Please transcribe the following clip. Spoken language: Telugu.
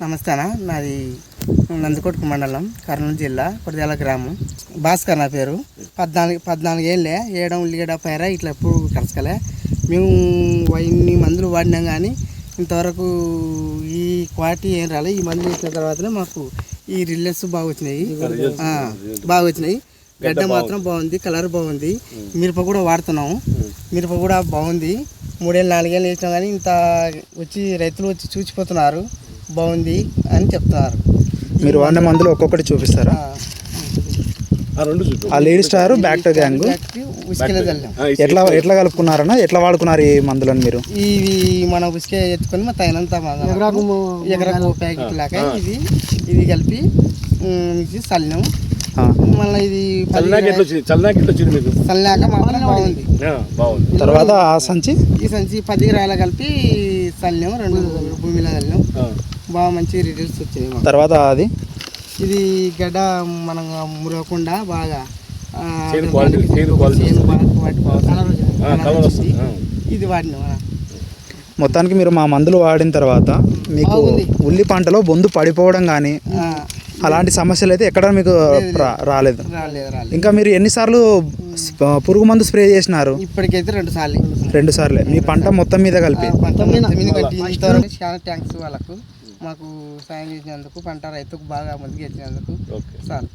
నమస్తే అన్న, నాది నందికొట్కు మండలం, కర్నూలు జిల్లా, కొడిదేల గ్రామం. భాస్కర్ నా పేరు. 14 ఏళ్ళే వేయడం ఉల్లిగడ్డ పైర ఇట్లా ఎప్పుడు కలసకలే. మేము ఇన్ని మందులు వాడినాం కానీ ఇంతవరకు ఈ క్వాలిటీ ఏం రాలే. ఈ మందులు వేసిన తర్వాతనే మాకు ఈ రిజల్ట్స్ బాగా వచ్చినాయి. గడ్డ మాత్రం బాగుంది, కలర్ బాగుంది. మిరప కూడా వాడుతున్నాము, మిరప కూడా బాగుంది. 3 ఏళ్ళు 4 ఏళ్ళు వేసినా కానీ ఇంత వచ్చి రైతులు వచ్చి చూసిపోతున్నారు, బాగుంది అని చెప్తున్నారు. మీరు వాడిన మందులు ఒక్కొక్కటి చూపిస్తారా? ఆ లీడ్ స్టార్ బ్యాక్టర్ గ్యాంగ్ ఎట్లా కలుపుకున్నారన్నా, ఎట్లా వాడుకున్నారు ఈ మందులను మీరు? ఇవి మనం ఉసుకే ఎత్తుకొని మా తగినంత ఎకరాకు ప్యాకెట్ లాగా ఇది కలిపి చల్లినాం. మళ్ళీ ఇది చల్లాక మాత్రం బాగుంది. తర్వాత ఈ సంచి 10 రాయలు కలిపి చల్లినాం, 2 భూమిలో చల్లినాం. బాగా మంచి రిజల్ట్స్ వచ్చినాయి. తర్వాత ఇది గడ్డ మనం మురగకుండా బాగా ఇది వాడినాం. మొత్తానికి మీరు మా మందులు వాడిన తర్వాత మీకు ఉల్లి పంటలో బొందు పడిపోవడం కానీ అలాంటి సమస్యలు అయితే ఎక్కడ మీకు రాలేదు. ఇంకా మీరు ఎన్నిసార్లు పురుగు మందు స్ప్రే చేసినారు? ఇప్పటికైతే 2 సార్లే మీ పంట మొత్తం మీద కలిపి. చాలా థ్యాంక్స్ వాళ్ళకు, మాకు సాయం చేసినందుకు, పంట రైతుకు బాగా ముందుకు వచ్చినందుకు చాలు.